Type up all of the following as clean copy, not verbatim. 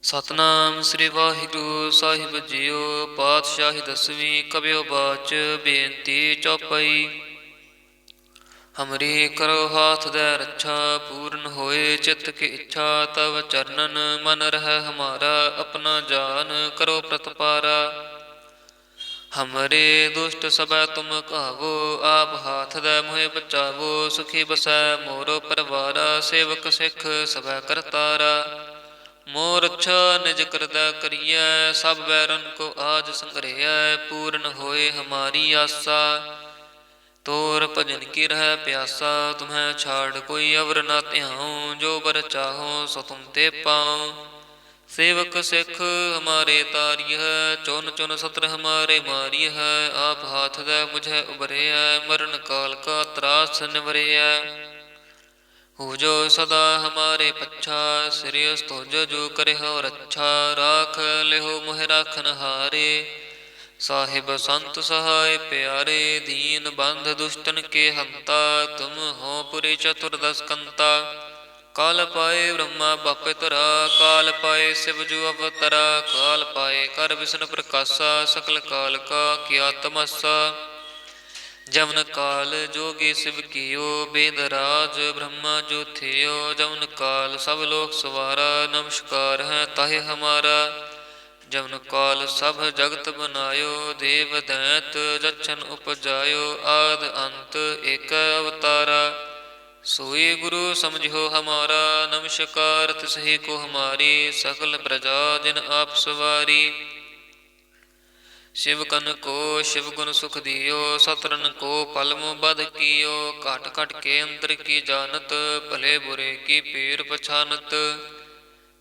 ਸਤਨਾਮ ਸ੍ਰੀ ਵਾਹਿਗੁਰੂ ਸਾਹਿਬ JIO. ਪਾਤਸ਼ਾਹੀ ਦਸਵੀਂ ਕਬਿਓ ਬਾਚ ਬੇਨਤੀ ਚੌਪਈ। ਹਮਰੀ ਕਰੋ ਹਾਥ ਦੈ ਰੱਛਾ, ਪੂਰਨ ਹੋਏ ਚਿੱਤ ਕੀ ਇੱਛਾ। ਤਵ ਚਰਨਨ ਮਨ ਰਹਿ ਹਮਾਰਾ, ਆਪਣਾ ਜਾਨ ਕਰੋ ਪ੍ਰਤਪਾਰਾ। ਹਮਰੇ ਦੁਸ਼ਟ ਸਭੈ ਤੁਮ ਕਹਾਵੋ, ਆਪ ਹਾਥ ਦੈ ਮੋਹਿ ਬਚਾਵੋ। ਸੁਖੀ ਬਸੈ ਮੋਰੋ ਪਰਵਾਰਾ, ਸੇਵਕ ਸਿੱਖ ਸਭੈ ਕਰਤਾਰਾ। ਮੋਰ ਅੱਛਾ ਨਿਜ ਕਰਦਾ ਕਰੀਐ, ਸਭ ਬੈਰਨ ਕੋ ਆਜ ਸੰਗ੍ਰਹਿਐ। ਪੂਰਨ ਹੋਏ ਹਮਾਰੀ ਆਸਾ, ਤੋਰ ਭਜਨ ਕੀ ਰਹਿ ਪਿਆਸਾ। ਤੁਮਹਿ ਛਾੜ ਕੋਈ ਅਵਰ ਨਾ ਧਿਆਉ, ਜੋ ਬਰ ਚਾਹੋ ਸੋ ਤੁਮ ਤੇ ਪਾਉ। ਸੇਵਕ ਸਿੱਖ ਹਮਾਰੇ ਤਾਰਿਯ, ਚੁਨ ਚੁਨ ਸਤਰ ਹਮਾਰੇ ਮਾਰਿਯ। ਆਪ ਹਾਥ ਦੈ ਮੁਝੈ ਉਬਰਿਐ, ਮਰਨ ਕਾਲ ਕਾ ਤਰਾਸ ਨਿਵਰਿਐ। ਹੋ ਜੋ ਸਦਾ ਹਮਾਰੇ ਪੱਛਾ, ਸਿਰਿ ਸਤੁਜ ਜੋ ਕਰਿਓ ਰੱਛਾ। ਰਾਖ ਲਿਹੋ ਮੋਹਿ ਰਾਖਨ ਹਾਰੇ, ਸਾਹਿਬ ਸੰਤ ਸਹਾਇ ਪਿਆਰੇ। ਦੀਨ ਬੰਧ ਦੁਸ਼ਟਨ ਕੇ ਹੰਤਾ, ਤੁਮ ਹੋ ਪੁਰੀ ਚਤੁਰਦਸ ਕੰਤਾ। ਕਾਲ ਪਾਏ ਬ੍ਰਹਮਾ ਬਾਪੇ ਤਰਾ, ਕਾਲ ਪਾਏ ਸਿਵ ਜੂ ਅਵਤਰਾ। ਕਾਲ ਪਾਏ ਕਰ ਵਿਸ਼ਨ ਪ੍ਰਕਾਸ਼ਾ, ਸਕਲ ਕਾਲ ਕਾ ਕੀਆ ਤਮਾਸਾ। ਜਮਨ ਕਾਲ ਜੋਗੀ ਸਿਵ ਕੀਓ, ਬੇਦ ਰਾਜ ਬ੍ਰਹਮਾ ਜੋ ਥਿਓ। ਜਮਨ ਕਾਲ ਸਭ ਲੋਕ ਸਵਾਰਾ, ਨਮਸਕਾਰ ਹੈ ਤਾਹਿ ਹਮਾਰਾ। ਜਮਨ ਕਾਲ ਸਭ ਜਗਤ ਬਨਾਇਓ, ਦੇਵ ਦੈਂਤ ਜਛਨ ਉਪਜਾਇਓ। ਆਦ ਅੰਤ ਏਕ ਅਵਤਾਰਾ, ਸੋਈ ਗੁਰੂ ਸਮਝਿਓ ਹਮਾਰਾ। ਨਮਸਕਾਰ ਤਿਸਹੀ ਕੋ ਹਮਾਰੀ, ਸਕਲ ਪ੍ਰਜਾ ਜਿਨ ਆਪ ਸਵਾਰੀ। शिव कन को शिव गुण सुख दियो, सतरन को पलमु बध कियो। घट घट के अंतर की जानत, भले बुरे की पीर पछानत।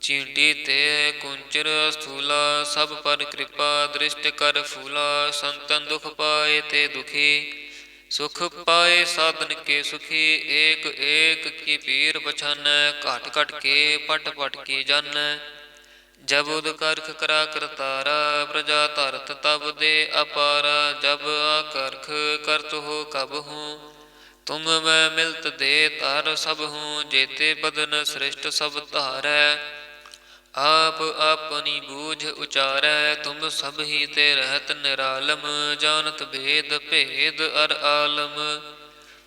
चींटी ते कुंचर स्थूला, सब पर कृपा दृष्ट कर फूला। संतन दुख पाए ते दुखी, सुख पाए साधन के सुखी। एक एक की पीर पछानै, घट घट के पट पट की जानै। जब उद करख करा करतारा, प्रजा धरत तब दे अपारा। जब आकर्ख करत हो कब हूँ, तुम मैं मिलत दे तार सब हूँ। जेते बदन सृष्ट सब धारै, आप अपनी बूझ उचारै। तुम सब ही ते रहत निरालम, जानत भेद भेद अर आलम।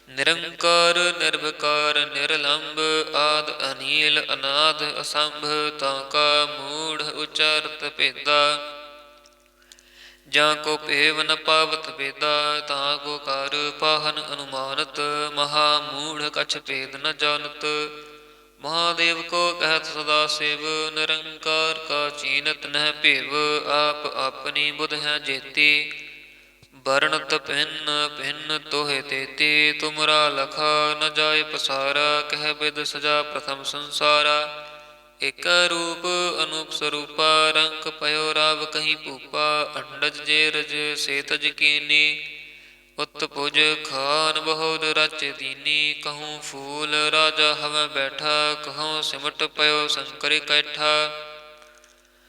निरंकार निर्विकार निरलंब, आद अनील अनाद असंभ। ताका मूढ़ उचारत भेदा, ਜਾਂ ਕੋ ਭੇਵ ਨ ਪਾਵਤ ਭੇਦਾ। ਤਾਂ ਕੋ ਕਰ ਪਾਹਨ ਅਨੁਮਾਨਤ, ਮਹਾ ਮੂढ़ ਕਛ ਭੇਦ ਨ ਜਾਨਤ। ਮਹਾਦੇਵ ਕੋ ਕਹਿਤ ਸਦਾ ਸਿਵ, ਨਿਰੰਕਾਰ ਕਾ ਚੀਨਤ ਨਹਿ ਭੇਵ। ਆਪ ਆਪਣੀ ਬੁਧ ਹੈ ਜੇਤੀ, ਬਰਣਤ ਭਿੰਨ ਭਿੰਨ ਤੋਹਿ ਤੇਤੀ। ਤੁਮਰਾ ਲਖਾ ਨ ਜਾਇ ਪਸਾਰਾ, ਕਹਿ ਬਿਦ ਸਜਾ ਪ੍ਰਥਮ ਸੰਸਾਰਾ। ਇਕ ਰੂਪ ਅਨੂਪ ਸਰੂਪਾ, ਰੰਕ ਪਇਓ ਰਾਵ ਕਹੀ ਭੂਪਾ। ਅੰਡਜ ਜੇ ਰਜ ਸੇ ਤਜ ਕੀਨੀ, ਉਤ ਭੁਜ ਖਾਨ ਬਹੁਰ ਰਚ ਦੀਨੀ। ਕਹੂੰ ਫੂਲ ਰਾਜਾ ਹਵੈ ਬੈਠਾ, ਕਹੂੰ ਸਿਮਟ ਪਇਓ ਸ਼ੰਕਰ ਕੈਠਾ।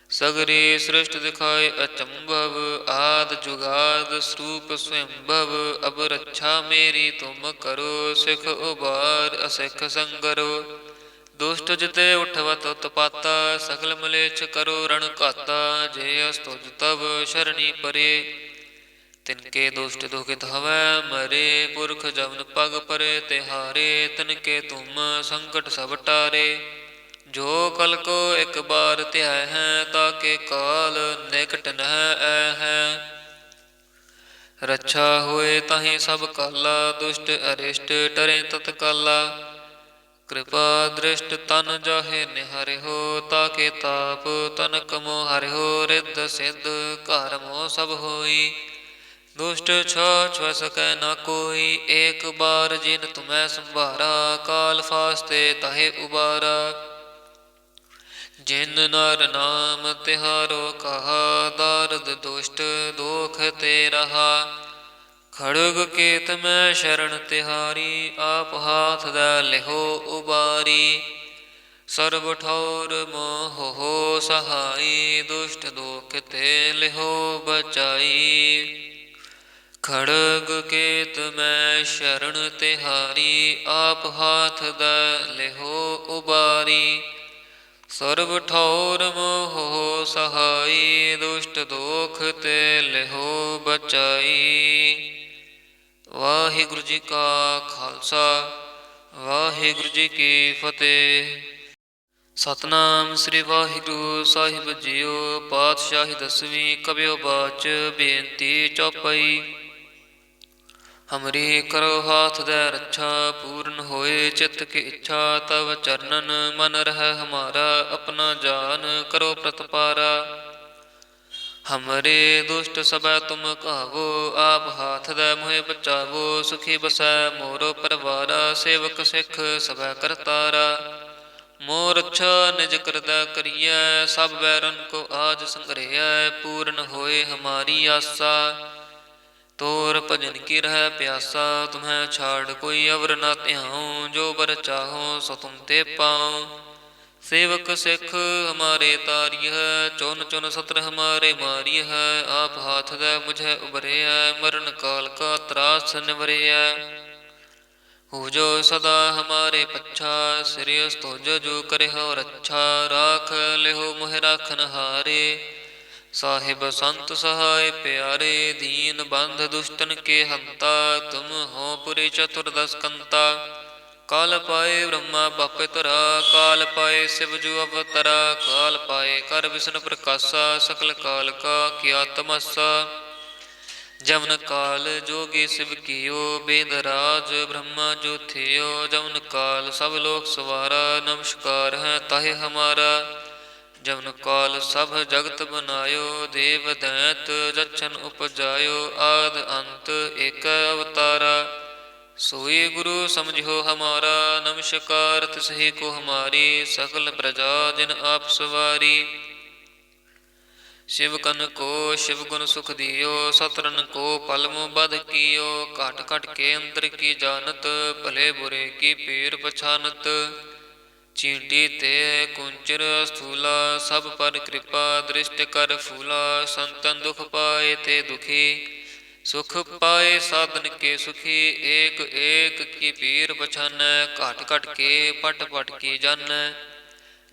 ਸਗਰੀ ਸ੍ਰਿਸ਼ਟ ਦਿਖਾਏ ਅਚੰਭਵ, ਆਦ ਜੁਗਾਦ ਸਰੂਪ ਸਵੰਭਵ। ਅਬ ਰੱਛਾ ਮੇਰੀ ਤੁਮ ਕਰੋ, ਸਿਖ ਉਬਾਰ ਅਸਿਖ ਸੰਗਰੋ। ਦੁਸ਼ਟ ਜਿਤੇ ਉਠਵਤ ਉਤਪਾਤਾ, ਸਗਲ ਮਲੇਛ ਕਰੋ ਰਣ ਘਾਤਾ। ਜੇ ਅਸਤੁਜ ਤਬ ਸ਼ਰਣੀ ਪਰੇ, ਤਿਨਕੇ ਦੁਸ਼ਟ ਦੁਖਿਤ ਹਵੈ ਮਰੇ। ਪੁਰਖ ਜਮਨ ਪਗ ਪਰੇ ਤਿਹਾਰੇ, ਤਿਨਕੇ ਤੁਮ ਸੰਕਟ ਸਭ ਟਾਰੇ। ਜੋ ਕਲ ਕੋ ਇਕ ਬਾਰ ਧਿਆਇ ਹੈ, ਤਾਕੇ ਕਾਲ ਨਿਕਟ ਨਹਿ ਐ ਹੈ। ਰੱਛਾ ਹੋਏ ਤਾਹੀਂ ਸਭ ਕਾਲਾ, ਦੁਸ਼ਟ ਅਰਿਸ਼ਟ ਟਰੇ ਤਤਕਾਲਾ। ਕਿਰਪਾ ਦ੍ਰਿਸ਼ਟ ਤਨ ਜਾਹੇ ਨਿਹਾਰਿਓ, ਤਾਕੇ ਤਾਪ ਤਨਕ ਮੋਹ ਹਰਿਓ। ਰਿੱਧ ਸਿੱਧ ਘਰ ਮੋਹ ਸਭ ਹੋਈ, ਦੁਸ਼ਟ ਛਾਛ ਵ ਸਕੈ ਨਾ ਕੋਈ। ਏਕ ਬਾਰ ਜਿਨ ਤੁਮੈ ਸੰਭਾਰਾ, ਕਾਲ ਫਾਸਤੇ ਤਾਹੇ ਉਬਾਰਾ। ਜਿਨ ਨਰ ਨਾਮ ਤਿਹਾਰੋ ਕਹਾ, ਦਾਰਦ ਦੁਸ਼ਟ ਦੋਖ ਤੇ ਰਹਾ। ਖੜਗ ਕੇਤ ਮੈਂ ਸ਼ਰਨ ਤਿਹਾਰੀ, ਆਪ ਹਾਥ ਦੈ ਲਿਹੋ ਉਬਾਰੀ। ਸਰਬ ਠੌਰ ਮੋਹ ਸਹਾਈ, ਦੁਸ਼ਟ ਦੋਖ ਤੇ ਲਿਹੋ ਬਚਾਈ। ਖੜਗ ਕੇਤ ਮੈਂ ਸ਼ਰਨ ਤਿਹਾਰੀ, ਆਪ ਹਾਥ ਦੈ ਲਿਹੋ ਉਬਾਰੀ। ਸਰਬ ਠੌਰ ਮੋਹ ਸਹਾਈ, ਦੁਸ਼ਟ ਦੋਖ ਤੇ ਲਿਹੋ ਬਚਾਈ। ਵਾਹਿਗੁਰੂ ਜੀ ਕਾ ਖਾਲਸਾ, ਵਾਹਿਗੁਰੂ ਜੀ ਕੀ ਫਤਿਹ। ਸਤਨਾਮ ਸ੍ਰੀ ਵਾਹਿਗੁਰੂ ਸਾਹਿਬ ਜੀਓ। ਪਾਤਸ਼ਾਹੀ ਦਸਵੀਂ ਕਬਿਓ ਬਾਚ ਬੇਨਤੀ ਚੌਪਈ। ਹਮਰੀ ਕਰੋ ਹਾਥ ਦੈ ਰੱਛਾ, ਪੂਰਨ ਹੋਏ ਚਿੱਤ ਕੀ ਇੱਛਾ। ਤਵ ਚਰਨਨ ਮਨ ਰਹਿ ਹਮਾਰਾ, ਆਪਣਾ ਜਾਨ ਕਰੋ ਪ੍ਰਤਪਾਰਾ। ਹਮਰੇ ਦੁਸ਼ਟ ਸਭੈ ਤੁਮ ਕਹਾਵੋ, ਆਪ ਹਾਥ ਦੈ ਮੋਹਿ ਬਚਾਵੋ। ਸੁਖੀ ਬਸੈ ਮੋਰੋ ਪਰਵਾਰਾ, ਸੇਵਕ ਸਿੱਖ ਸਭੈ ਕਰਤਾਰਾ। ਮੋਰ ਅੱਛਾ ਨਿਜ ਕਰਦਾ ਕਰੀਐ, ਸਭ ਬੈਰਨ ਕੋ ਆਜ ਸੰਗ੍ਰਹਿਐ। ਪੂਰਨ ਹੋਏ ਹਮਾਰੀ ਆਸਾ, ਤੋਰ ਭਜਨ ਕੀ ਰਹਿ ਪਿਆਸਾ। ਤੁਮਹਿ ਛਾੜ ਕੋਈ ਅਵਰ ਨਾ ਧਿਆਉ, ਜੋ ਬਰ ਚਾਹੋ ਸੋ ਤੁਮ ਤੇ ਪਾਉ। ਸੇਵਕ ਸਿੱਖ ਹਮਾਰੇ ਤਾਰਿਯ, ਚੁਨ ਚੁਨ ਸਤਰ ਹਮਾਰੇ ਮਾਰਿਯ। ਆਪ ਹਾਥ ਦੈ ਮੁਝੈ ਉਬਰਿਐ, ਮਰਨ ਕਾਲ ਕਾ ਤਰਾਸ ਨਿਵਰਿਐ। ਹੋ ਜੋ ਸਦਾ ਹਮਾਰੇ ਪੱਛਾ, ਸਿਰਿ ਅਸਤੁਜ ਜੋ ਕਰਿਓ ਰੱਛਾ। ਰਾਖ ਲਿਹੋ ਮੋਹਿ ਰਾਖਨ ਹਾਰੇ, ਸਾਹਿਬ ਸੰਤ ਸਹਾਇ ਪਿਆਰੇ। ਦੀਨ ਬੰਧ ਦੁਸ਼ਟਨ ਕੇ ਹੰਤਾ, ਤੁਮ ਹੋ ਪੁਰੀ ਚਤੁਰਦਸ ਕੰਤਾ। ਕਾਲ ਪਾਏ ਬ੍ਰਹਮਾ ਬਾਪੇ ਤਰਾ, ਕਾਲ ਪਾਏ ਸਿਵ ਜੂ ਅਵਤਰਾ। ਕਾਲ ਪਾਏ ਕਰ ਵਿਸ਼ਨ ਪ੍ਰਕਾਸ਼ਾ, ਸਕਲ ਕਾਲ ਕਾ ਕੀਆ ਤਮਾਸਾ। ਜਮਨ ਕਾਲ ਜੋਗੀ ਸਿਵ ਕੀਓ, ਬੇਦ ਰਾਜ ਬ੍ਰਹਮਾ ਜੋ ਥਿਓ। ਜਮਨ ਕਾਲ ਸਭ ਲੋਕ ਸਵਾਰਾ, ਨਮਸਕਾਰ ਹੈ ਤਾਹਿ ਹਮਾਰਾ। ਜਮਨ ਕਾਲ ਸਭ ਜਗਤ ਬਨਾਇਓ, ਦੇਵ ਦੈਤ ਜਛਨ ਉਪਜਾਇਓ। ਆਦ ਅੰਤ ਏਕ ਅਵਤਾਰਾ, ਸੋਈ ਗੁਰੂ ਸਮਝਿਓ ਹਮਾਰਾ। ਨਮਸਕਾਰ ਤਿਸਹੀ ਕੋ ਹਮਾਰੀ, ਸਕਲ ਪ੍ਰਜਾ ਜਿਨ ਆਪ ਸਵਾਰੀ। शिव कन को शिव गुण सुख दियो, सतरन को पलमु बध कियो। घट घट के अंतर की जानत, भले बुरे की पीर पछानत। चींटी ते कुंचर स्थूला, सब पर कृपा दृष्ट कर फूला। संतन दुख पाए ते दुखी, सुख पाए साधन के सुखी। एक एक की पीर पछानै, घट घट के पट पट की जानै।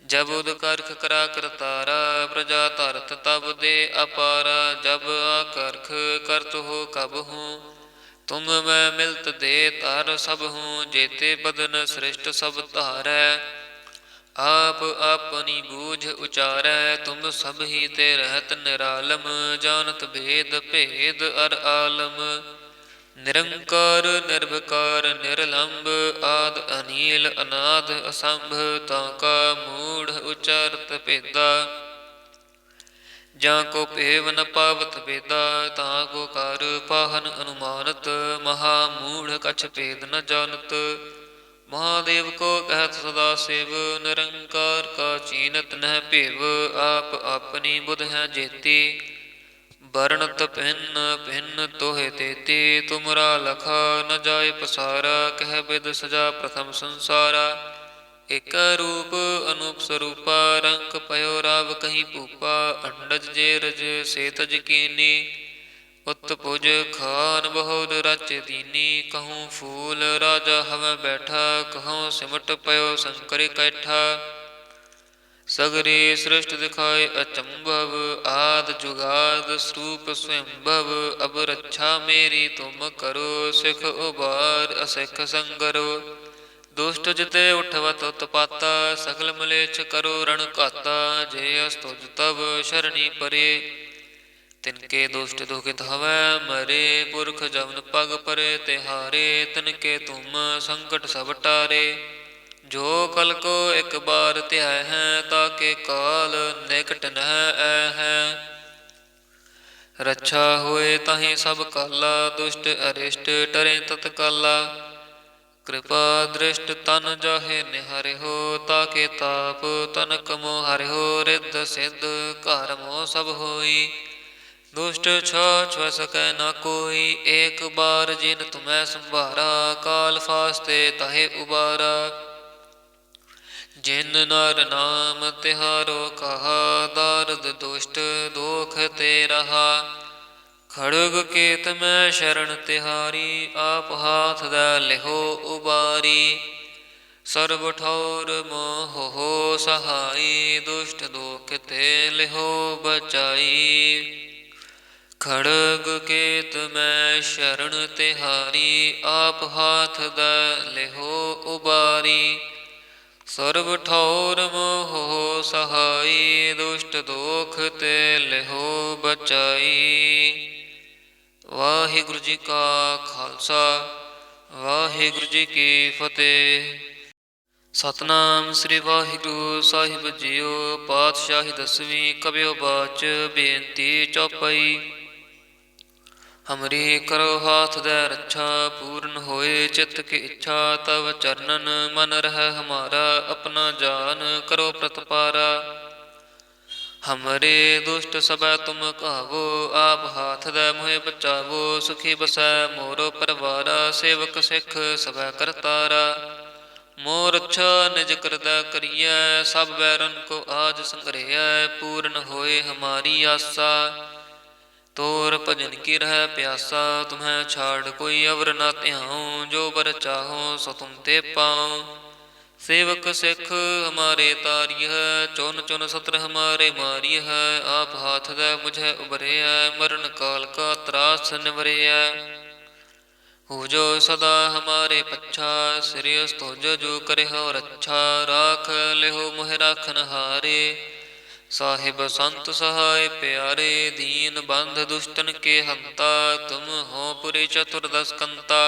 जब उद करख करा करतारा, प्रजा धरत तब दे अपारा। जब आकर्ख करत हो कब हूँ, तुम मैं मिलत दे तार सब हूँ। जेते बदन सृष्ट सब धारै, आप अपनी बूझ उचारै। तुम सब ही ते रहत निरालम, जानत भेद भेद अर आलम। निरंकार निर्विकार निरलंब, आद अनील अनाद असंभ। ताका मूढ़ उचारत भेदा, ਜਾਂ ਕੋ ਭੇਵ ਨ ਪਾਵਤ ਭੇਦਾ। ਤਾਂ ਕੋ ਕਰ ਪਾਹਨ ਅਨੁਮਾਨਤ, ਮਹਾ ਮੂढ़ ਕਛ ਭੇਦ ਨ ਜਾਨਤ। ਮਹਾਦੇਵ ਕੋ ਕਹਿਤ ਸਦਾ ਸਿਵ, ਨਿਰੰਕਾਰ ਕਾ ਚੀਨਤ ਨਹਿ ਭੇਵ। ਆਪ ਆਪਣੀ ਬੁਧ ਹੈ ਜੇਤੀ, ਬਰਣਤ ਭਿੰਨ ਭਿੰਨ ਤੋਹਿ ਤੇਤੀ। ਤੁਮਰਾ ਲਖਾ ਨ ਜਾਇ ਪਸਾਰਾ, ਕਹਿ ਬਿਦ ਸਜਾ ਪ੍ਰਥਮ ਸੰਸਾਰਾ। ਇਕ ਰੂਪ ਅਨੂਪ ਸਰੂਪਾ, ਰੰਕ ਪਇਓ ਰਾਵ ਕਹੀ ਭੂਪਾ। ਅੰਡਜ ਜੇ ਰਜ ਸੇ ਤਜ ਕੀਨੀ, ਉਤ ਭੁਜ ਖਾਨ ਬਹੁੜ ਰਚ ਦੀਨੀ। ਕਹੂੰ ਫੂਲ ਰਾਜਾ ਹਵੈ ਬੈਠਾ, ਕਹੂੰ ਸਿਮਟ ਪਇਓ ਸ਼ੰਕਰ ਕੈਠਾ। ਸਗਰੀ ਸ੍ਰਿਸ਼ਟ ਦਿਖਾਏ ਅਚੰਭਵ, ਆਦ ਜੁਗਾਦ ਸਰੂਪ ਸਵੰਭਵ। ਅਬ ਰੱਛਾ ਮੇਰੀ ਤੁਮ ਕਰੋ, ਸਿਖ ਉਬਾਰ ਅਸਿਖ ਸੰਗਰੋ। ਦੁਸ਼ਟ ਜਿਤੇ ਉਠਵਤ ਉਤਪਾਤਾ, ਸਗਲ ਮਲੇਛ ਕਰੋ ਰਣ ਘਾਤਾ। ਜੇ ਅਸਤੁਜ ਤਵ ਸ਼ਰਣੀ ਪਰੇ, ਤਿਨਕੇ ਦੁਸ਼ਟ ਦੁਖਿਤ ਹਵੈ ਮਰੇ। ਪੁਰਖ ਜਮਨ ਪਗ ਪਰੇ ਤਿਹਾਰੇ, ਤਿਨਕੇ ਤੁਮ ਸੰਕਟ ਸਭ ਟਾਰੇ। ਜੋ ਕਲ ਕੋ ਇਕ ਬਾਰ ਧਿਆਇ ਹੈ, ਤਾਕੇ ਕਾਲ ਨਿਕਟ ਨਹਿ ਐ ਹੈ। ਰੱਛਾ ਹੋਏ ਤਾਹੀਂ ਸਭ ਕਾਲਾ, ਦੁਸ਼ਟ ਅਰਿਸ਼ਟ ਟਰੇ ਤਤਕਾਲਾ। ਕਿਰਪਾ ਦ੍ਰਿਸ਼ਟ ਤਨ ਜਾਹੇ ਨਿਹਾਰਿਓ, ਤਾਕੇ ਤਾਪ ਤਨਕ ਮੋਹ ਹਰਿਓ। ਰਿੱਧ ਸਿੱਧ ਘਰ ਮੋਹ ਸਭ ਹੋਈ, ਦੁਸ਼ਟ ਛਾਛ ਵ ਸਕੈ ਨਾ ਕੋਈ। ਏਕ ਬਾਰ ਜਿਨ ਤੁਮੈ ਸੰਭਾਰਾ, ਕਾਲ ਫਾਸਤੇ ਤਾਹੇ ਉਬਾਰਾ। ਜਿਨ ਨਰ ਨਾਮ ਤਿਹਾਰੋ ਕਹਾ, ਦਾਰਦ ਦੁਸ਼ਟ ਦੋਖ ਤੇ ਰਹਾ। ਖੜਗ ਕੇਤ ਮੈਂ ਸ਼ਰਨ ਤਿਹਾਰੀ, ਆਪ ਹਾਥ ਦੈ ਲਿਹੋ ਉਬਾਰੀ। ਸਰਬ ਠੌਰ ਮੋਹ ਸਹਾਈ, ਦੁਸ਼ਟ ਦੋਖ ਤੇ ਲਿਹੋ ਬਚਾਈ। ਖੜਗ ਕੇਤ ਮੈਂ ਸ਼ਰਨ ਤਿਹਾਰੀ, ਆਪ ਹਾਥ ਦਾ ਲਿਹੋ ਉਬਾਰੀ। ਸਰਬ ਠੌਰ ਮੋਹ ਸਹਾਈ, ਦੁਸ਼ਟ ਦੋਖ ਤੇ ਲਿਹੋ ਬਚਾਈ। ਵਾਹਿਗੁਰੂ ਜੀ ਕਾ ਖਾਲਸਾ, ਵਾਹਿਗੁਰੂ ਜੀ ਕੀ ਫਤਿਹ। ਸਤਨਾਮ ਸ੍ਰੀ ਵਾਹਿਗੁਰੂ ਸਾਹਿਬ ਜੀਓ। ਪਾਤਸ਼ਾਹੀ ਦਸਵੀਂ ਕਬਿਓ ਬਾਚ, ਬੇਨਤੀ ਚੌਪਈ। ਹਮਰੀ ਕਰੋ ਹਾਥ ਦੈ ਰੱਛਾ, ਪੂਰਨ ਹੋਏ ਚਿੱਤ ਕੀ ਇੱਛਾ। ਤਵ ਚਰਨਨ ਮਨ ਰਹਿ ਹਮਾਰਾ, ਆਪਣਾ ਜਾਨ ਕਰੋ ਪ੍ਰਤਪਾਰਾ। ਹਮਰੇ ਦੁਸ਼ਟ ਸਭੈ ਤੁਮ ਕਹਾਵੋ, ਆਪ ਹਾਥ ਦੈ ਮੋਹਿ ਬਚਾਵੋ। ਸੁਖੀ ਬਸੈ ਮੋਰੋ ਪਰਵਾਰਾ, ਸੇਵਕ ਸਿੱਖ ਸਭੈ ਕਰਤਾਰਾ। ਮੋਰ ਅੱਛਾ ਨਿਜ ਕਰਦਾ ਕਰੀਐ, ਸਭ ਬੈਰਨ ਕੋ ਆਜ ਸੰਗ੍ਰਹਿਐ। ਪੂਰਨ ਹੋਏ ਹਮਾਰੀ ਆਸਾ, ਤੋਰ ਭਜਨ ਕੀ ਰਹਿ ਪਿਆਸਾ। ਤੁਮਹਿ ਛਾੜ ਕੋਈ ਅਵਰ ਨਾ ਧਿਆਉ, ਜੋ ਬਰ ਚਾਹੋ ਸੋ ਤੁਮ ਤੇ ਪਾਉ। ਸੇਵਕ ਸਿੱਖ ਹਮਾਰੇ ਤਾਰਿਯ, ਚੁਨ ਚੁਨ ਸਤਰ ਹਮਾਰੇ ਮਾਰਿਯ। ਆਪ ਹਾਥ ਦੈ ਮੁਝੈ ਉਬਰਿਐ, ਮਰਨ ਕਾਲ ਕਾ ਤਰਾਸ ਨਿਵਰਿਐ। ਹੋ ਜੋ ਸਦਾ ਹਮਾਰੇ ਪੱਛਾ, ਸਿਰਿ ਅਸਤੁਜ ਜੋ ਕਰਿਓ ਰੱਛਾ। ਰਾਖ ਲਿਹੋ ਮੋਹਿ ਰਾਖਨ ਹਾਰੇ, ਸਾਹਿਬ ਸੰਤ ਸਹਾਇ ਪਿਆਰੇ। ਦੀਨ ਬੰਧ ਦੁਸ਼ਟਨ ਕੇ ਹੰਤਾ, ਤੁਮ ਹੋ ਪੁਰੀ ਚਤੁਰਦਸ ਕੰਤਾ।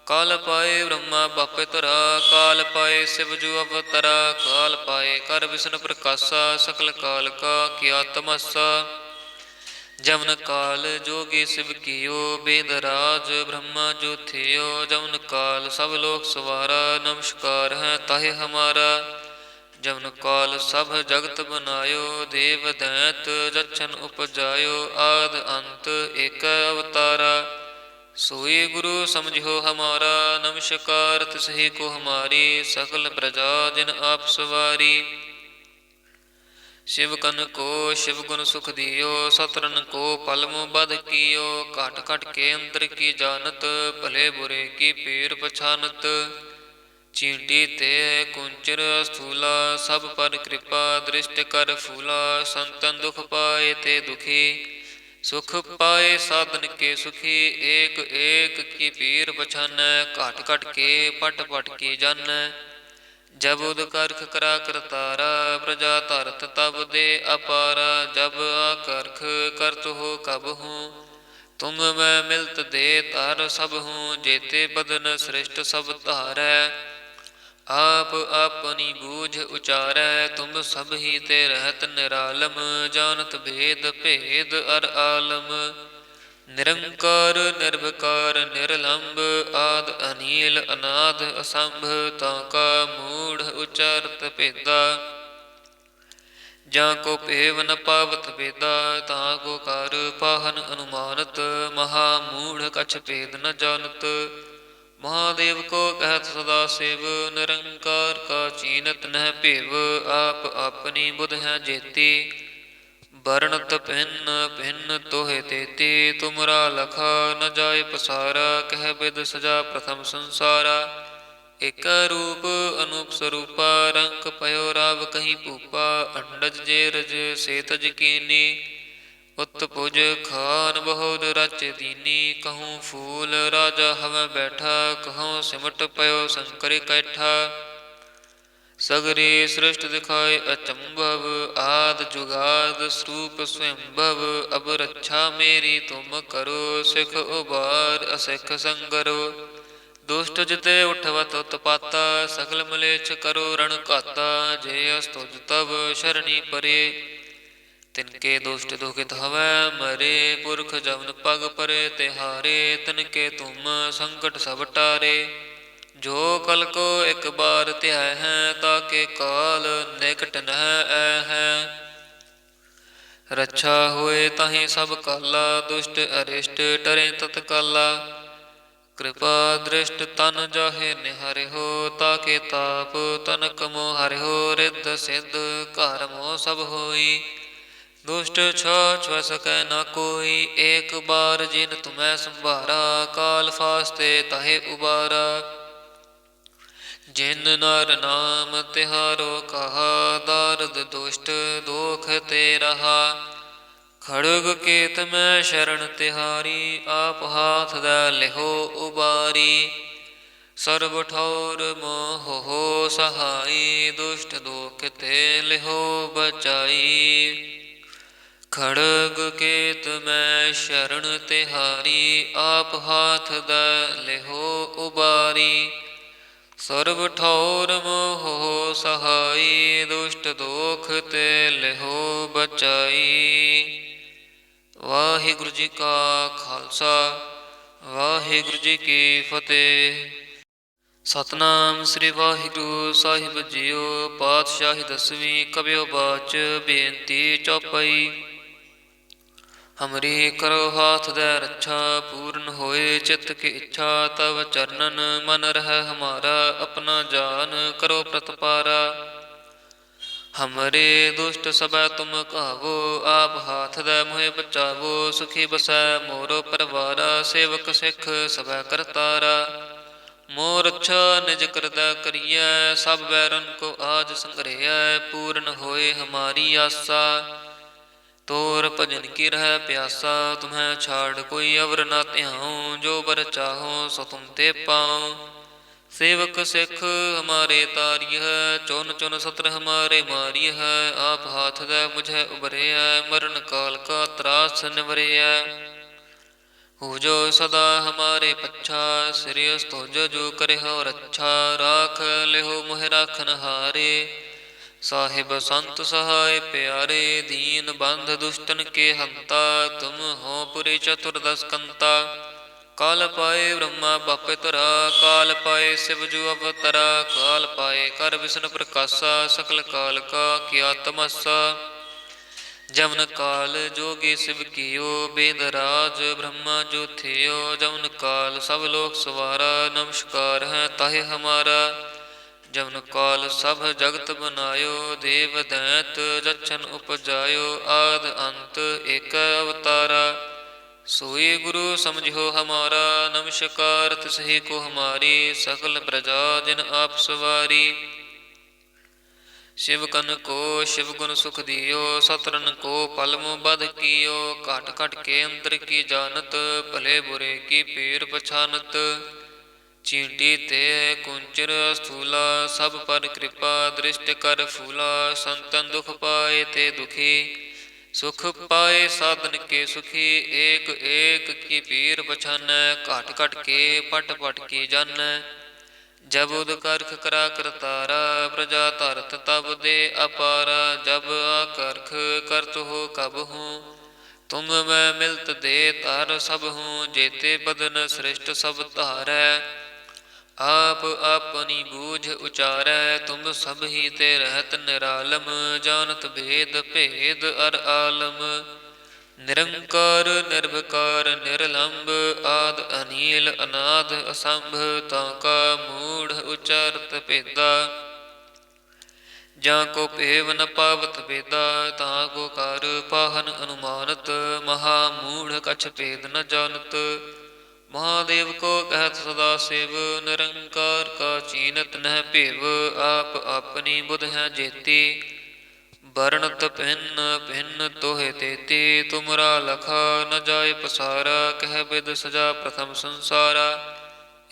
ਕਾਲ ਪਾਏ ਬ੍ਰਹਮਾ ਬਾਪੇ ਤਰਾ, ਕਾਲ ਪਾਏ ਸਿਵ ਜੂ ਅਵਤਰਾ। ਕਾਲ ਪਾਏ ਕਰ ਵਿਸ਼ਨ ਪ੍ਰਕਾਸ਼ਾ, ਸਕਲ ਕਾਲ ਕਾ ਕੀਆ ਤਮਾਸਾ। ਜਮਨ ਕਾਲ ਜੋਗੀ ਸਿਵ ਕੀਓ, ਬੇਦ ਰਾਜ ਬ੍ਰਹਮਾ ਜੋ ਥਿਓ। ਜਮਨ ਕਾਲ ਸਭ ਲੋਕ ਸਵਾਰਾ, ਨਮਸਕਾਰ ਹੈ ਤਾਹਿ ਹਮਾਰਾ। ਜਮਨ ਕਾਲ ਸਭ ਜਗਤ ਬਨਾਇਓ, ਦੇਵ ਦੈਤ ਜਛਨ ਉਪਜਾਇਓ। ਆਦ ਅੰਤ ਏਕ ਅਵਤਾਰਾ, ਸੋਈ ਗੁਰੂ ਸਮਝਿਓ ਹਮਾਰਾ। ਨਮਸਕਾਰ ਤਿਸਹੀ ਕੋ ਹਮਾਰੀ, ਸਕਲ ਪ੍ਰਜਾ ਜਿਨ ਆਪ ਸਵਾਰੀ। शिव कन को शिव गुण सुख दियो, सतरन को पलमु बध कियो। घट घट के अंतर की जानत, भले बुरे की पीर पछानत। चींटी ते कुंचर स्थूला, सब पर कृपा दृष्ट कर फूला। संतन दुख पाए ते दुखी, सुख पाए साधन के सुखी। एक एक की पीर पछानै, घट घट के पट पट की जानै। जब उद करख करा करतारा, प्रजा धरत तब दे अपारा। जब आकर्ख करत हो कब हूँ, तुम मैं मिलत दे तार सब हूँ। जेते बदन श्रेष्ठ सब धारै, आप अपनी बूझ उचारै। तुम सब ही ते रहत निरालम, जानत भेद भेद अर आलम। निरंकार निर्विकार निरलंब, आद अनील अनाद असंभ। ताका मूढ़ उचारत भेदा, ਜਾਂ ਕੋ ਭੇਵ ਨ ਪਾਵਤ ਭੇਦਾ। ਤਾਂ ਕੋ ਕਰ ਪਾਹਨ ਅਨੁਮਾਨਤ, ਮਹਾ ਮੂੜ ਕਛ ਭੇਦ ਨ ਜਾਣਤ। ਮਹਾਦੇਵ ਕੋ ਕਹਿਤ ਸਦਾ ਸਿਵ, ਨਿਰੰਕਾਰ ਕਾ ਚੀਨਤ ਨਹਿ ਭੇਵ। ਆਪ ਆਪਣੀ ਬੁਧ ਹੈ ਜੇਤੀ, ਬਰਣਤ ਭਿੰਨ ਭਿੰਨ ਤੋਹਿ ਤੇਤੀ। ਤੁਮਰਾ ਲਖਾ ਨ ਜਾਇ ਪਸਾਰਾ, ਕਹਿ ਬਿਦ ਸਜਾ ਪ੍ਰਥਮ ਸੰਸਾਰਾ। ਇਕ ਰੂਪ ਅਨੂਪ ਸਰੂਪਾ, ਰੰਕ ਪਇਓ ਰਾਵ ਕਹੀ ਭੂਪਾ। ਅੰਡਜ ਜੇ ਰਜ ਸੇ ਤਜ ਕੀਨੀ, ਉਤ ਪੁਜ ਖਾਨ ਬਹੁਰ ਰਚ ਦੀਨੀ। ਕਹੂੰ ਫੂਲ ਰਾਜਾ ਹਵੈ ਬੈਠਾ, ਕਹੂੰ ਸਿਮਟ ਪਇਓ ਸ਼ੰਕਰ ਕੈਠਾ। ਸਗਰੀ ਸ੍ਰਿਸ਼ਟ ਦਿਖਾਏ ਅਚੰਭਵ, ਆਦ ਜੁਗਾਦ ਸਰੂਪ ਸਵੰਭਵ। ਅਬ ਰੱਛਾ ਮੇਰੀ ਤੁਮ ਕਰੋ, ਸਿਖ ਉਬਾਰ ਅਸਿਖ ਸੰਗਰੋ। ਦੁਸ਼ਟ ਜਿਤੇ ਉਠਵਤ ਉਤਪਾਤਾ, ਸਗਲ ਮਲੇਛ ਕਰੋ ਰਣ ਘਾਤਾ। ਜੇ ਅਸਤੁਜ ਤਵ ਸ਼ਰਣੀ ਪਰੇ, ਤਿਨਕੇ ਦੁਸ਼ਟ ਦੁਖਿਤ ਹਵੈ ਮਰੇ। ਪੁਰਖ ਜਮਨ ਪਗ ਪਰੇ ਤਿਹਾਰੇ, ਤਿਨਕੇ ਤੁਮ ਸੰਕਟ ਸਭ ਟਾਰੇ। ਜੋ ਕਲ ਕੋ ਇਕ ਬਾਰ ਧਿਆਇ ਹੈ, ਤਾਕੇ ਕਾਲ ਨਿਕਟ ਨਹਿ ਐ ਹੈ। ਰੱਛਾ ਹੋਏ ਤਾਹੀਂ ਸਭ ਕਾਲਾ, ਦੁਸ਼ਟ ਅਰਿਸ਼ਟ ਟਰੇ ਤਤਕਾਲਾ। ਕਿਰਪਾ ਦ੍ਰਿਸ਼ਟ ਤਨ ਜਾਹੇ ਨਿਹਾਰਿਓ, ਤਾਕੇ ਤਾਪ ਤਨਕ ਮੋਹ ਹਰਿਓ। ਰਿੱਧ ਸਿੱਧ ਘਰ ਮੋਹ ਸਭ ਹੋਈ, ਦੁਸ਼ਟ ਛਾਛ ਵ ਸਕੈ ਨਾ ਕੋਈ। ਏਕ ਬਾਰ ਜਿਨ ਤੁਮੈ ਸੰਭਾਰਾ, ਕਾਲ ਫਾਸਤੇ ਤਾਹੇ ਉਬਾਰਾ। ਜਿਨ ਨਰ ਨਾਮ ਤਿਹਾਰੋ ਕਹਾ, ਦਾਰਦ ਦੁਸ਼ਟ ਦੋਖ ਤੇ ਰਹਾ। ਖੜਗ ਕੇਤ ਮੈਂ ਸ਼ਰਨ ਤਿਹਾਰੀ, ਆਪ ਹਾਥ ਦੈ ਲਿਹੋ ਉਬਾਰੀ। ਸਰਬ ਠੌਰ ਮੋਹ ਸਹਾਈ, ਦੁਸ਼ਟ ਦੋਖ ਤੇ ਲਿਹੋ ਬਚਾਈ। ਖੜਗ ਕੇਤ ਮੈਂ ਸ਼ਰਨ ਤਿਹਾਰੀ, ਆਪ ਹਾਥ ਦੈ ਲਿਹੋ ਉਬਾਰੀ। ਸਰਬ ਠੌਰ ਮੋਹ ਸਹਾਈ, ਦੁਸ਼ਟ ਦੋਖ ਤੇ ਲਿਹੋ ਬਚਾਈ। ਵਾਹਿਗੁਰੂ ਜੀ ਕਾ ਖਾਲਸਾ, ਵਾਹਿਗੁਰੂ ਜੀ ਕੀ ਫਤਿਹ। ਸਤਿਨਾਮ ਸ੍ਰੀ ਵਾਹਿਗੁਰੂ ਸਾਹਿਬ ਜੀਓ। ਪਾਤਸ਼ਾਹੀ ਦਸਵੀਂ ਕਬਿਓ ਬਾਚ, ਬੇਨਤੀ ਚੌਪਈ। ਹਮਰੀ ਕਰੋ ਹਾਥ ਦੈ ਰੱਛਾ, ਪੂਰਨ ਹੋਏ ਚਿੱਤ ਕੀ ਇੱਛਾ। ਤਵ ਚਰਨਨ ਮਨ ਰਹਿ ਹਮਾਰਾ, ਆਪਣਾ ਜਾਨ ਕਰੋ ਪ੍ਰਤਪਾਰਾ। ਹਮਰੇ ਦੁਸ਼ਟ ਸਭੈ ਤੁਮ ਕਹਾਵੋ, ਆਪ ਹਾਥ ਦੈ ਮੋਹਿ ਬਚਾਵੋ। ਸੁਖੀ ਬਸੈ ਮੋਰੋ ਪਰਵਾਰਾ, ਸੇਵਕ ਸਿੱਖ ਸਭੈ ਕਰਤਾਰਾ। ਮੋਰ ਰੱਛਾ ਨਿਜ ਕਰਦਾ ਕਰੀਐ, ਸਭ ਬੈਰਨ ਕੋ ਆਜ ਸੰਗ੍ਰਹਿਐ। ਪੂਰਨ ਹੋਏ ਹਮਾਰੀ ਆਸਾ, ਤੋਰ ਭਜਨ ਕੀ ਰਹਿ ਪਿਆਸਾ। ਤੁਮਹਿ ਛਾੜ ਕੋਈ ਅਵਰ ਨਾ ਧਿਆਉ, ਜੋ ਬਰ ਚਾਹੋ ਸੋ ਤੁਮ ਤੇ ਪਾਉ। ਸੇਵਕ ਸਿੱਖ ਹਮਾਰੇ ਤਾਰਿਯ, ਚੁਨ ਚੁਨ ਸਤਰ ਹਮਾਰੇ ਮਾਰਿਯ। ਆਪ ਹਾਥ ਦੈ ਮੁਝੈ ਉਬਰਿਐ, ਮਰਨ ਕਾਲ ਕਾ ਤਰਾਸ ਨਿਵਰਿਐ। ਹੋ ਜੋ ਸਦਾ ਹਮਾਰੇ ਪੱਛਾ, ਸਿਰਿ ਤੁਜ ਜੋ ਕਰਿਓ ਰੱਛਾ। ਰਾਖ ਲਿਹੋ ਮੋਹਿ ਰਾਖਨ ਹਾਰੇ, ਸਾਹਿਬ ਸੰਤ ਸਹਾਇ ਪਿਆਰੇ। ਦੀਨ ਬੰਧ ਦੁਸ਼ਟਨ ਕੇ ਹੰਤਾ, ਤੁਮ ਹੋ ਪੁਰੀ ਚਤੁਰਦਸ ਕੰਤਾ। ਕਾਲ ਪਾਏ ਬ੍ਰਹਮਾ ਬਾਪੇ ਧਰਾ, ਕਾਲ ਪਾਏ ਸਿਵ ਜੂ ਅਵਤਰਾ। ਕਾਲ ਪਾਏ ਕਰ ਵਿਸ਼ਨ ਪ੍ਰਕਾਸ਼ਾ, ਸਕਲ ਕਾਲ ਕਾ ਕੀਆ ਤਮਾਸਾ। ਜਮਨ ਕਾਲ ਜੋਗੀ ਸਿਵ ਕੀਓ, ਬੇਦ ਰਾਜ ਬ੍ਰਹਮਾ ਜੋ ਥਿਓ। ਜਮਨ ਕਾਲ ਸਭ ਲੋਕ ਸਵਾਰਾ, ਨਮਸਕਾਰ ਹੈ ਤਾਹਿ ਹਮਾਰਾ। ਜਮਨ ਕਾਲ ਸਭ ਜਗਤ ਬਨਾਇਓ, ਦੇਵ ਦੈਂਤ ਜਛਨ ਉਪਜਾਇਓ। ਆਦ ਅੰਤ ਏਕ ਅਵਤਾਰਾ, ਸੋਈ ਗੁਰੂ ਸਮਝਿਓ ਹਮਾਰਾ। ਨਮਸਕਾਰ ਤਿਸਹੀ ਕੋ ਹਮਾਰੀ, ਸਕਲ ਪ੍ਰਜਾ ਜਿਨ ਆਪ ਸਵਾਰੀ। शिव कन को शिव गुण सुख दियो, सतरन को पलम बध कियो। घट घट के अंतर की जानत, भले बुरे की पीर पछानत। चींटी ते कुंचर स्थूला, सब पर कृपा दृष्ट कर फूला। संतन दुख पाए ते दुखी, सुख पाए साधन के सुखी। एक एक की पीर पछानै, घट घट के पट पट की जानै। जब उद करख करा करतारा, प्रजा धरत तब दे अपारा। जब आकर्ख करत हो कब हूँ, तुम मैं मिलत दे तार सब हूँ। जेते बदन सृष्ट सब धारै, आप अपनी बूझ उचारै। तुम सब ही ते रहत निरालम, जानत भेद भेद अर आलम। निरंकार निर्विकार निरलंब, आद अनील अनाद असंभ। ताका मूढ़ उचारत भेदा, ਜਾਂ ਕੋ ਭੇਵ ਨ ਪਾਵਤ ਬੇਦਾ। ਤਾਂ ਕੋ ਕਰ ਪਾਹਨ ਅਨੁਮਾਨਤ, ਮਹਾ ਮੂੜ ਕਛ ਭੇਦ ਨ ਜਾਣਤ। ਮਹਾਦੇਵ ਕੋ ਕਹਿਤ ਸਦਾ ਸਿਵ, ਨਿਰੰਕਾਰ ਕਾ ਚੀਨਤ ਨਹਿ ਭੇਵ। ਆਪ ਆਪਣੀ ਬੁਧ ਹੈ ਜੇਤੀ, ਬਰਣਤ ਭਿੰਨ ਭਿੰਨ ਤੋਹਿ ਤੇਤੀ। ਤੁਮਰਾ ਲਖਾ ਨ ਜਾਇ ਪਸਾਰਾ, ਕਹਿ ਬਿਦ ਸਜਾ ਪ੍ਰਥਮ ਸੰਸਾਰਾ।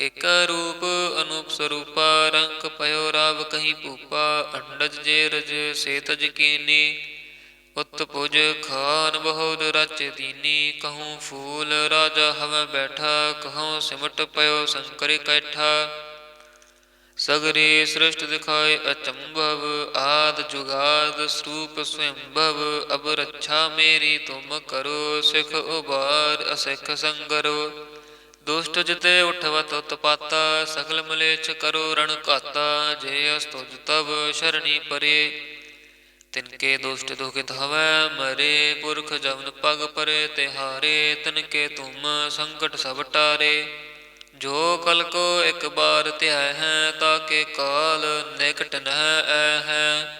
ਇਕ ਰੂਪ ਅਨੂਪ ਸਰੂਪਾ, ਰੰਕ ਪਇਓ ਰਾਵ ਕਹੀ ਭੂਪਾ। ਅੰਡਜ ਜੇ ਰਜ ਸੇ ਤਜ ਕੀਨੀ, ਉਤ ਪੁਜ ਖਾਨ ਬਹੁਰ ਰਚ ਦੀਨੀ। ਕਹੂੰ ਫੂਲ ਰਾਜਾ ਹਵੈ ਬੈਠਾ, ਕਹੂੰ ਸਿਮਟ ਪਇਓ ਸ਼ੰਕਰ ਕੈਠਾ। ਸਗਰੀ ਸ੍ਰਿਸ਼ਟ ਦਿਖਾਏ ਅਚੰਭਵ, ਆਦ ਜੁਗਾਦ ਸਰੂਪ ਸਵੰਭਵ। ਅਬ ਰੱਛਾ ਮੇਰੀ ਤੁਮ ਕਰੋ, ਸਿਖ ਉਬਾਰ ਅਸਿਖ ਸੰਗਰੋ। ਦੁਸ਼ਟ ਜਿਤੇ ਉਠਵਤ ਉਤਪਾਤਾ, ਸਗਲ ਮਲੇਛ ਕਰੋ ਰਣ ਘਾਤਾ। ਜੇ ਅਸ ਤੁਜ ਤਵ ਸ਼ਰਣੀ ਪਰੇ, ਤਿਨਕੇ ਦੁਸ਼ਟ ਦੁਖਿਤ ਹਵੈ ਮਰੇ। ਪੁਰਖ ਜਮਨ ਪਗ ਪਰੇ ਤਿਹਾਰੇ, ਤਿਨਕੇ ਤੁਮ ਸੰਕਟ ਸਭ ਟਾਰੇ। ਜੋ ਕਲ ਕੋ ਇਕ ਬਾਰ ਧਿਆਇ ਹੈ, ਤਾਕੇ ਕਾਲ ਨਿਕਟ ਨਹਿ ਐ ਹੈ।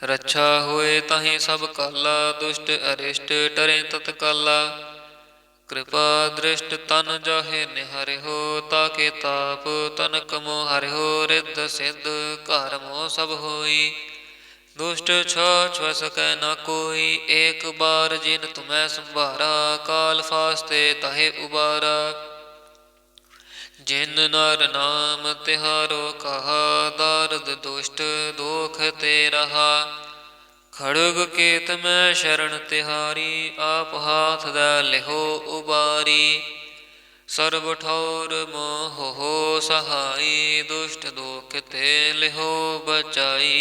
ਰੱਛਾ ਹੋਏ ਤਾਹੀਂ ਸਭ ਕਾਲਾ, ਦੁਸ਼ਟ ਅਰਿਸ਼ਟ ਟਰੇ ਤਤਕਾਲਾ। कृपा दृष्ट तन जाहे निहरिहो, ताके ताप तनक मोह हरिहो। रिद्ध सिद्ध घर मोह सब होई, दुष्ट छाछ सकै न कोई। एक बार जिन तुम्हें संभारा, काल फास्ते तहे उबारा। जिन नर नाम तिहारो कहा, दारद दुष्ट दोख ते रहा। खड़ग केत में शरण तिहारी, आप हाथ दै लिहो उबारी। सर्ब ठौर मोह हो सहाई, दुष्ट दोख ते लिहो बचाई।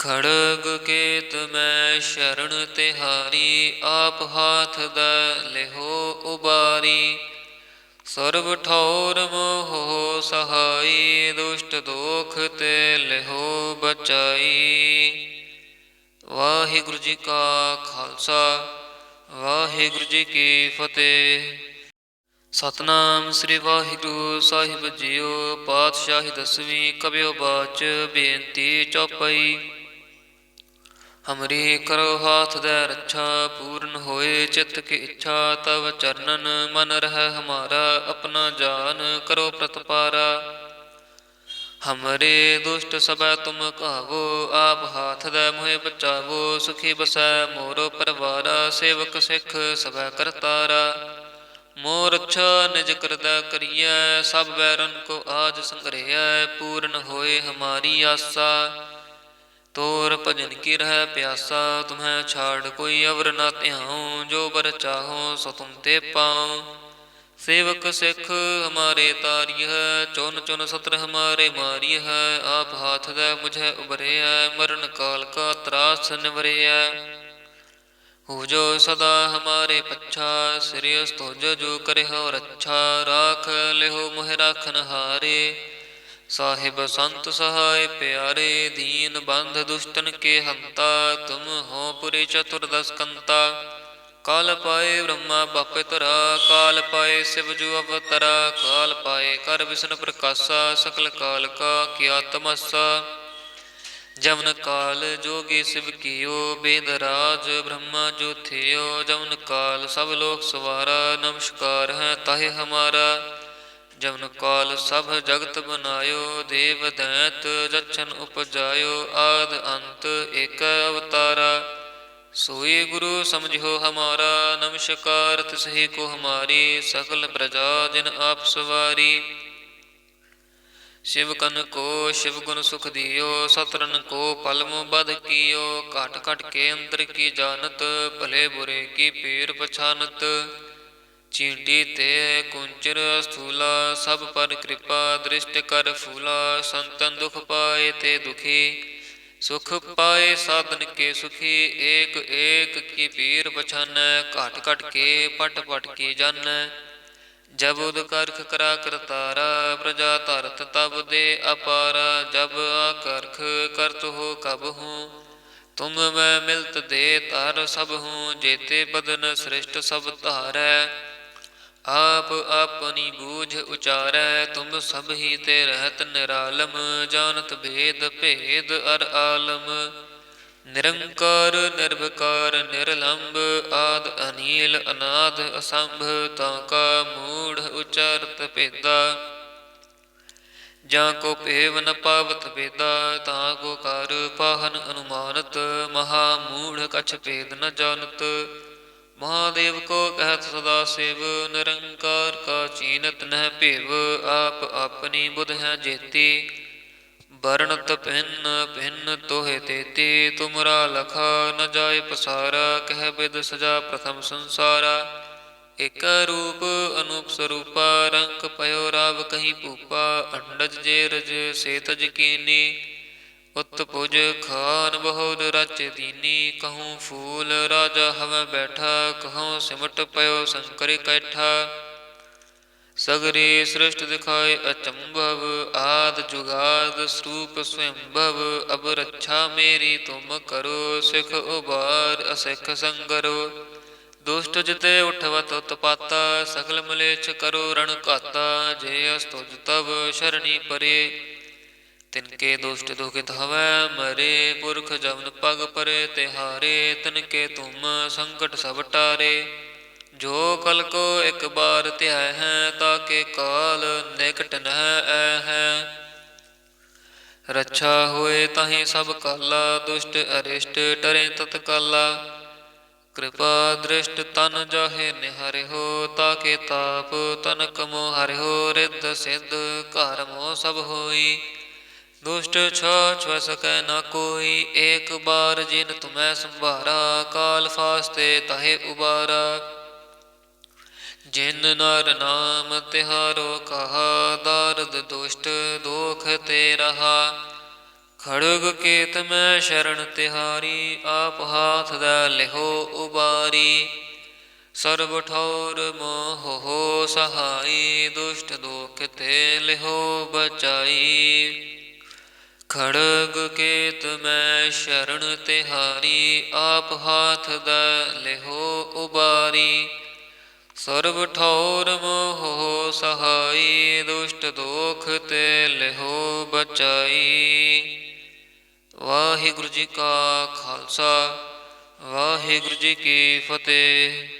खड़ग केत में शरण तिहारी, आप हाथ दै लिहो उबारी। सर्ब ठौर मोह हो सहाई, दुष्ट दोख ते लिहो बचाई। वाहिगुरु जी का खालसा, वाहिगुरु जी की फतेह। सतनाम श्री वाहिगुरु साहिब जीओ। पातशाही दसवीं कबियो बाच बेनती चौपाई। हमरी करो हाथ दे रक्षा, पूर्ण होए चित्त की इच्छा। तब चरणन मन रह हमारा, अपना जान करो प्रतपारा। हमरे दुष्ट सबै तुम कहावो, आप हाथ दे मोहे बचावो। सुखी बसै मोरो परवारा, सेवक सिख सबै करतारा। मोर अच्छा निज करदै करियै, सब बैरन को आज संग्रहै। पूर्ण होए हमारी आसा, तोर भजन की रह प्यासा। तुम्हें छाड़ कोई अवर न ध्याऊं, जो बर चाहो सो तुम ते पाऊं। सेवक सिख हमारे तारिय है, चुन चुन सत्र हमारे मारिय है। आप हाथ दे मुझे उबरे है, मरण काल का त्रास निवरे है। हो जो सदा हमारे पच्छा, श्री स्तोज जो करे हो रक्षा। राख लेहो मोह राखन हारे, साहिब संत सहाय प्यारे। दीन बंध दुष्टन के हंता, तुम हो पुरी चतुर्दश कंता। काल पाए ब्रह्मा बापे तरा, काल पाए शिव जु अवतरा। काल पाए कर विष्णु प्रकाशा, सकल काल का किया तमाशा। जवन काल जोगी शिव कियो, बेदराज ब्रह्मा जो थियो। जवन काल सब लोक सवारा, नमस्कार है ताहे हमारा। जवन काल सब जगत बनायो, देव दैत जच्छन उपजायो। आद अंत एक अवतारा, सोई गुरु समझो हमारा। नमस्कार तिसही को हमारी, सकल प्रजा जिन आप सवारी। शिव कन को शिव गुण सुख दियो, सतरन को पलमो बध कियो। घट घट के अंतर की जानत, भले बुरे की पीर पछानत। चींटी ते कुंचर स्थूला, सब पर कृपा दृष्ट कर फूला। संतन दुख पाए ते दुखी, सुख पाए साधन के सुखी। एक एक की पीर पछान, घट घट के पट पट की जान। जब उद करख करा करतारा, प्रजा धरत तब दे अपारा। जब आकर्ख करत हो कब हूँ, तुम मैं मिलत दे तार सब हूँ। जेते बदन श्रेष्ठ सब धारै, आप अपनी बूझ उचारै। तुम सब ही ते रहत निरालम, जानत भेद भेद अर आलम। निरंकार निर्विकार निर्लंब, आद अनील अनाद असंभ। ताका मूढ़ उचारत भेदा, जाको पेव न पावत भेदा। ताको कार पाहन अनुमानत, महामूढ़ कछ भेद न जानत। महादेव को कहत सदा शिव, निरंकार का चीनत नह भेव। आप अपनी बुध है जेती, वर्णत भिन्न भिन्न तोहे तेती। तुमरा लखा न जाय पसारा, कह बिद सजा प्रथम संसारा। एक रूप अनूप स्वरूपा, रंग पयो राव कहीं भूपा। अंडज जे रज से तज कीनी, उत्पुज खान बहुत रच दीनी। कहूँ फूल राजा हमें बैठा, कहूँ सिमट पयो शंकर कैठा। सगरी सृष्ट दिखाए अचंभव, आद जुगाद स्वरूप स्वयंभव। अब रक्षा मेरी तुम करो, सिख उबार असिख संगरो। दुष्ट जिते उठवत उत्पाता, सकल मलेच्छ करो रण घाता। जे अस्तुज तब शरणी परे, तिनके दुष्ट दुखित हवै मरे। पुरख जवन पग परे तिहारे, तिनके तुम संकट सब टारे। ਜੋ ਕਲ ਕੋ ਇੱਕ ਬਾਰ ਧਿਆਇ ਹੈ, ਤਾਕੇ ਕਾਲ ਨਿਕਟ ਨਹਿ ਐ ਹੈ। ਰੱਛਾ ਹੋਏ ਤਾਹੀਂ ਸਭ ਕਾਲਾ, ਦੁਸ਼ਟ ਅਰਿਸ਼ਟ ਡਰੇ ਤਤਕਾਲਾ। ਕਿਰਪਾ ਦ੍ਰਿਸ਼ਟ ਤਨ ਜਾਹੇ ਨਿਹਾਰਿਓ, ਤਾਕੇ ਤਾਪ ਤਨਕ ਮੋ ਹਰਿਓ। ਰਿੱਧ ਸਿੱਧ ਘਰ ਮੋ ਸਭ ਹੋਈ, ਦੁਸ਼ਟ ਛਾਛ ਵ ਸਕੈ ਨਾ ਕੋਈ। ਏਕ ਬਾਰ ਜਿਨ ਤੁਮੈ ਸੰਭਾਰਾ, ਕਾਲ ਫਾਸਤੇ ਤਾਹੇ ਉਬਾਰਾ। ਜਿਨ ਨਰ ਨਾਮ ਤਿਹਾਰੋ ਕਹਾ, ਦਾਰਦ ਦੁਸ਼ਟ ਦੋਖ ਤੇ ਰਹਾ। ਖੜਗ ਕੇਤ ਮੈਂ ਸ਼ਰਨ ਤਿਹਾਰੀ, ਆਪ ਹਾਥ ਦੈ ਲਿਹੋ ਉਬਾਰੀ। ਸਰਬ ਠੌਰ ਮੋਹ ਸਹਾਈ, ਦੁਸ਼ਟ ਦੋਖ ਤੇ ਲਿਹੋ ਬਚਾਈ। ਖੜਗ ਕੇਤ ਮੈਂ ਸ਼ਰਨ ਤਿਹਾਰੀ, ਆਪ ਹਾਥ ਦੈ ਲਿਹੋ ਉਬਾਰੀ। ਸਰਬ ਠੌਰ ਮੋਹ ਸਹਾਈ, ਦੁਸ਼ਟ ਦੋਖ ਤੇ ਲਿਹੋ ਬਚਾਈ। ਵਾਹਿਗੁਰੂ ਜੀ ਕਾ ਖਾਲਸਾ, ਵਾਹਿਗੁਰੂ ਜੀ ਕੀ ਫਤਿਹ।